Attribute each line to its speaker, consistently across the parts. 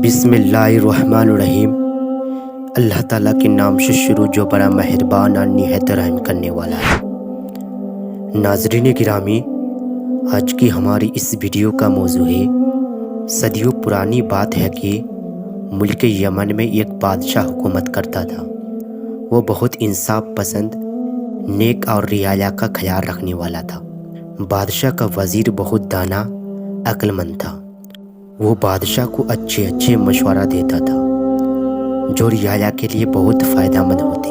Speaker 1: بسم اللہ الرحمن الرحیم۔ اللہ تعالیٰ کے نام سے شروع جو بڑا مہربان اور نہایت رحم کرنے والا ہے۔ ناظرین گرامی، آج کی ہماری اس ویڈیو کا موضوع ہے، صدیوں پرانی بات ہے کہ ملک یمن میں ایک بادشاہ حکومت کرتا تھا۔ وہ بہت انصاف پسند، نیک اور رعایا کا خیال رکھنے والا تھا۔ بادشاہ کا وزیر بہت دانا، عقل مند تھا۔ وہ بادشاہ کو اچھے مشورہ دیتا تھا جو رعایا کے لیے بہت فائدہ مند ہوتے۔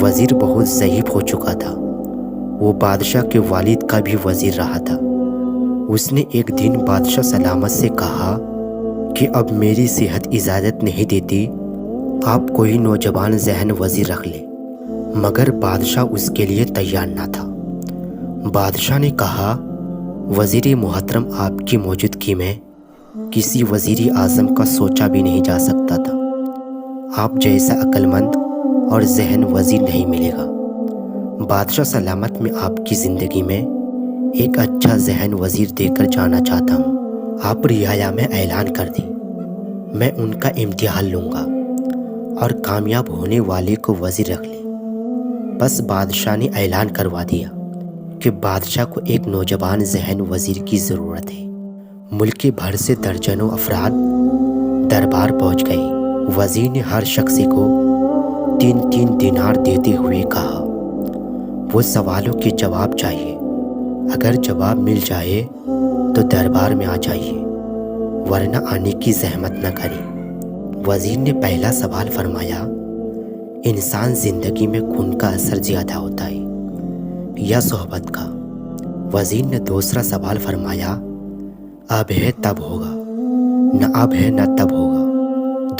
Speaker 1: وزیر بہت ضعیف ہو چکا تھا۔ وہ بادشاہ کے والد کا بھی وزیر رہا تھا۔ اس نے ایک دن بادشاہ سلامت سے کہا کہ اب میری صحت اجازت نہیں دیتی، آپ کوئی نوجوان ذہن وزیر رکھ لیں۔ مگر بادشاہ اس کے لیے تیار نہ تھا۔ بادشاہ نے کہا، وزیر محترم، آپ کی موجودگی میں کسی وزیر اعظم کا سوچا بھی نہیں جا سکتا تھا۔ آپ جیسا عقل مند اور ذہن وزیر نہیں ملے گا۔ بادشاہ سلامت، میں آپ کی زندگی میں ایک اچھا ذہن وزیر دے کر جانا چاہتا ہوں۔ آپ رعایا میں اعلان کر دیں، میں ان کا امتحان لوں گا اور کامیاب ہونے والے کو وزیر رکھ لیں۔ بس بادشاہ نے اعلان کروا دیا کہ بادشاہ کو ایک نوجوان ذہن وزیر کی ضرورت ہے۔ ملک بھر سے درجنوں افراد دربار پہنچ گئے۔ وزیر نے ہر شخص کو 3 دینار دیتے ہوئے کہا، وہ سوالوں کے جواب چاہیے۔ اگر جواب مل جائے تو دربار میں آ جائیے، ورنہ آنے کی زحمت نہ کریں۔ وزیر نے پہلا سوال فرمایا، انسان زندگی میں خون کا اثر زیادہ ہوتا ہے یا صحبت کا؟ وزیر نے دوسرا سوال فرمایا، اب ہے تب ہوگا، نہ اب ہے نہ تب ہوگا۔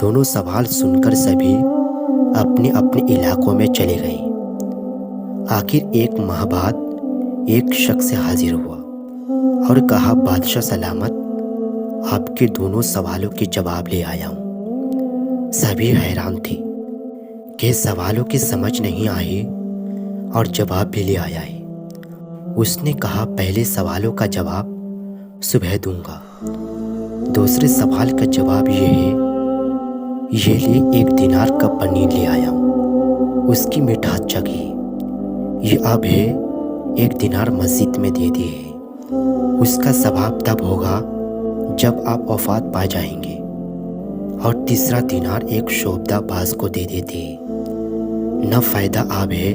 Speaker 1: دونوں سوال سن کر سبھی اپنے اپنے علاقوں میں چلے گئے۔ آخر ایک ماہ بعد ایک شخص حاضر ہوا اور کہا، بادشاہ سلامت، آپ کے دونوں سوالوں کے جواب لے آیا ہوں۔ سبھی حیران تھے کہ سوالوں کی سمجھ نہیں آئی اور جواب بھی لے آیا ہے۔ اس نے کہا، پہلے سوالوں کا جواب صبح دوں گا۔ دوسرے سوال کا جواب یہ ہے، یہ لے 1 دینار کا پنیر لے آیا ہوں، اس کی مٹھاس چکھیے۔ یہ اب ہے 1 دینار مسجد میں دے دیے، اس کا ثواب تب ہوگا جب آپ وفات پا جائیں گے۔ اور تیسرا دینار ایک شوبدہ باز کو دے دیتے، نہ فائدہ اب ہے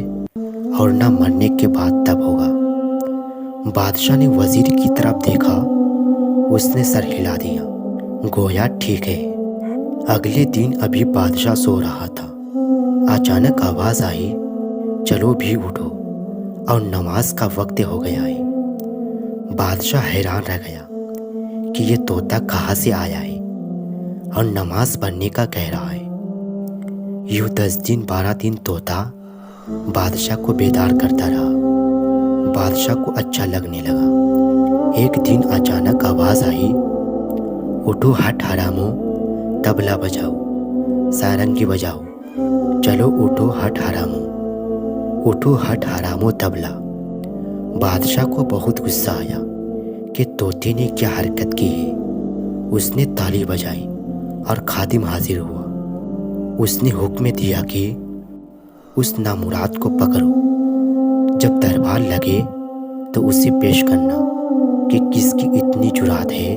Speaker 1: اور نہ مرنے کے بعد تب ہوگا۔ بادشاہ نے وزیر کی طرف دیکھا، اس نے سر ہلا دیا، گویا ٹھیک ہے۔ اگلے دن ابھی بادشاہ سو رہا تھا، اچانک آواز آئی، چلو بھی اٹھو، اور نماز کا وقت ہو گیا ہے۔ بادشاہ حیران رہ گیا کہ یہ طوطا کہاں سے آیا ہے اور نماز پڑھنے کا کہہ رہا ہے۔ یوں 10 دن 12 دن طوطا بادشاہ کو بیدار کرتا رہا۔ بادشاہ کو اچھا لگنے لگا۔ ایک دن اچانک آواز آئی، اٹھو ہٹ حرامو، طبلہ بجاؤ، سارنگی بجاؤ، چلو اٹھو ہٹ حرامو، اٹھو ہٹ حرامو طبلہ۔ بادشاہ کو بہت غصہ آیا کہ طوطے نے کیا حرکت کی ہے۔ اس نے تالی بجائی اور خادم حاضر ہوا۔ اس نے حکم دیا کہ اس نامراد کو پکڑو، جب دربار لگے تو اسے پیش کرنا کہ کس کی اتنی جرات ہے،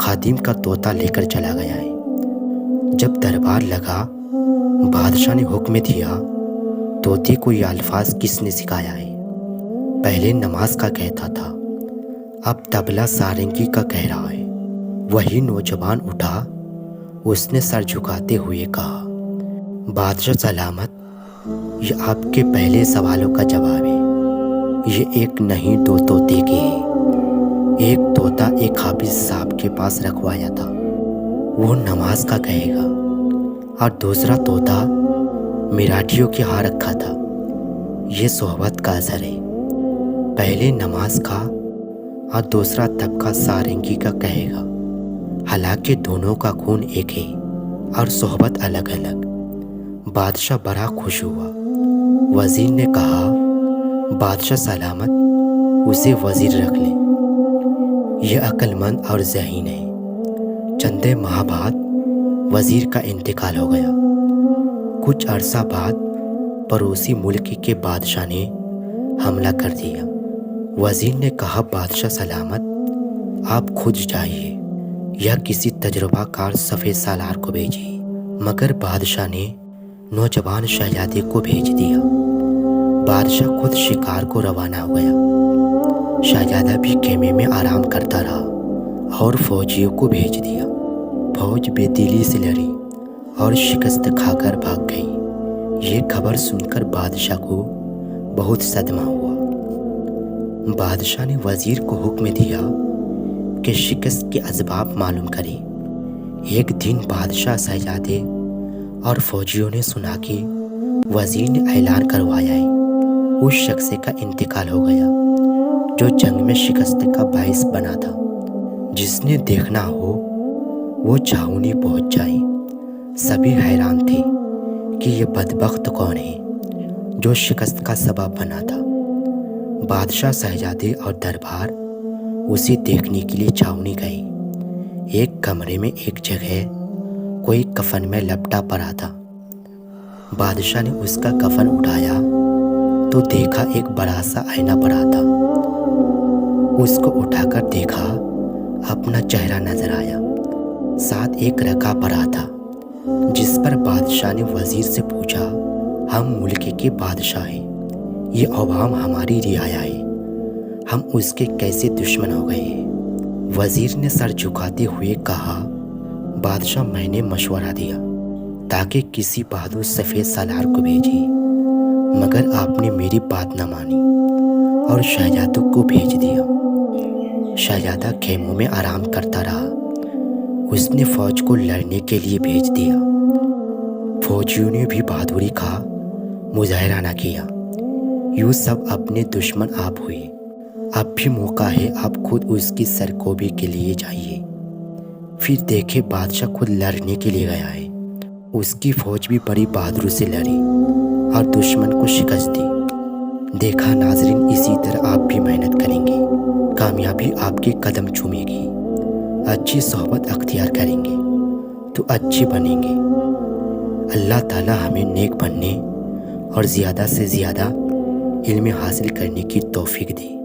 Speaker 1: خادم کا طوطا لے کر چلا گیا ہے۔ جب دربار لگا، بادشاہ نے حکم دیا، طوطے کو یہ الفاظ کس نے سکھایا ہے؟ پہلے نماز کا کہتا تھا، اب طبلہ سارنگی کا کہہ رہا ہے۔ وہی نوجوان اٹھا، اس نے سر جھکاتے ہوئے کہا، بادشاہ سلامت، یہ آپ کے پہلے سوالوں کا جواب ہے۔ یہ ایک نہیں 2 طوطے کے ہیں۔ ایک طوطا ایک حافظ صاحب کے پاس رکھوایا تھا، وہ نماز کا کہے گا، اور دوسرا طوطا مراٹھیوں کے ہاں رکھا تھا، یہ صحبت کا اثر ہے۔ پہلے نماز کا اور دوسرا طبقہ سارنگی کا کہے گا، حالانکہ دونوں کا خون ایک ہے اور صحبت الگ الگ۔ بادشاہ بڑا خوش ہوا۔ وزیر نے کہا، بادشاہ سلامت، اسے وزیر رکھ لیں، یہ عقل مند اور ذہین ہے۔ چند ماہ بعد وزیر کا انتقال ہو گیا۔ کچھ عرصہ بعد پڑوسی ملک کے بادشاہ نے حملہ کر دیا۔ وزیر نے کہا بادشاہ سلامت، آپ خود جائیے یا کسی تجربہ کار سفید سالار کو بھیجیے، مگر بادشاہ نے نوجوان شہزادے کو بھیج دیا۔ بادشاہ خود شکار کو روانہ ہو گیا۔ شہزادہ بھی خیمے میں آرام کرتا رہا اور فوجیوں کو بھیج دیا۔ فوج بے دلی سے لڑی اور شکست کھا کر بھاگ گئی۔ یہ خبر سن کر بادشاہ کو بہت صدمہ ہوا۔ بادشاہ نے وزیر کو حکم دیا کہ شکست کے اسباب معلوم کرے۔ ایک دن بادشاہ شہزادے اور فوجیوں نے سنا کہ وزیر نے اعلان کروایا ہے اس شخص کا انتقال ہو گیا جو جنگ میں شکست کا باعث بنا تھا۔ جس نے دیکھنا ہو وہ چھاؤنی پہنچ جائے۔ سبھی حیران تھے کہ یہ بدبخت کون ہے جو شکست کا سبب بنا تھا۔ بادشاہ شہزادے اور دربار اسے دیکھنے کے لیے چھاؤنی گئے۔ ایک کمرے میں ایک جگہ کوئی کفن میں لپٹا پڑا تھا۔ بادشاہ نے اس کا کفن اٹھایا تو دیکھا ایک بڑا سا آئینہ پڑا تھا۔ اس کو اٹھا کر دیکھا، اپنا چہرہ نظر آیا۔ ساتھ ایک رکھا پڑا تھا جس پر بادشاہ نے وزیر سے پوچھا، ہم ملک کے بادشاہ ہیں، یہ عوام ہماری رعایا ہے، ہم اس کے کیسے دشمن ہو گئے ہیں؟ وزیر نے سر جھکاتے ہوئے کہا، بادشاہ میں نے مشورہ دیا تاکہ کسی بہادر سفید سالار کو بھیجے، مگر آپ نے میری بات نہ مانی اور شہزادوں کو بھیج دیا۔ شہزادہ خیموں میں آرام کرتا رہا۔ اس نے فوج کو لڑنے کے لیے بھیج دیا۔ فوجیوں نے بھی بہادری کا مظاہرہ نہ کیا۔ یوں سب اپنے دشمن آپ ہوئے۔ اب بھی موقع ہے، آپ خود اس کی سرکوبی کے لیے جائیے۔ پھر دیکھے بادشاہ خود لڑنے کے لیے گیا ہے۔ اس کی فوج بھی بڑی بہادری سے لڑی اور دشمن کو شکست دی۔ دیکھا ناظرین، اسی طرح آپ بھی محنت کریں گے، کامیابی آپ کے قدم چومے گی۔ اچھی صحبت اختیار کریں گے تو اچھے بنیں گے۔ اللہ تعالی ہمیں نیک بننے اور زیادہ سے زیادہ علم حاصل کرنے کی توفیق دے۔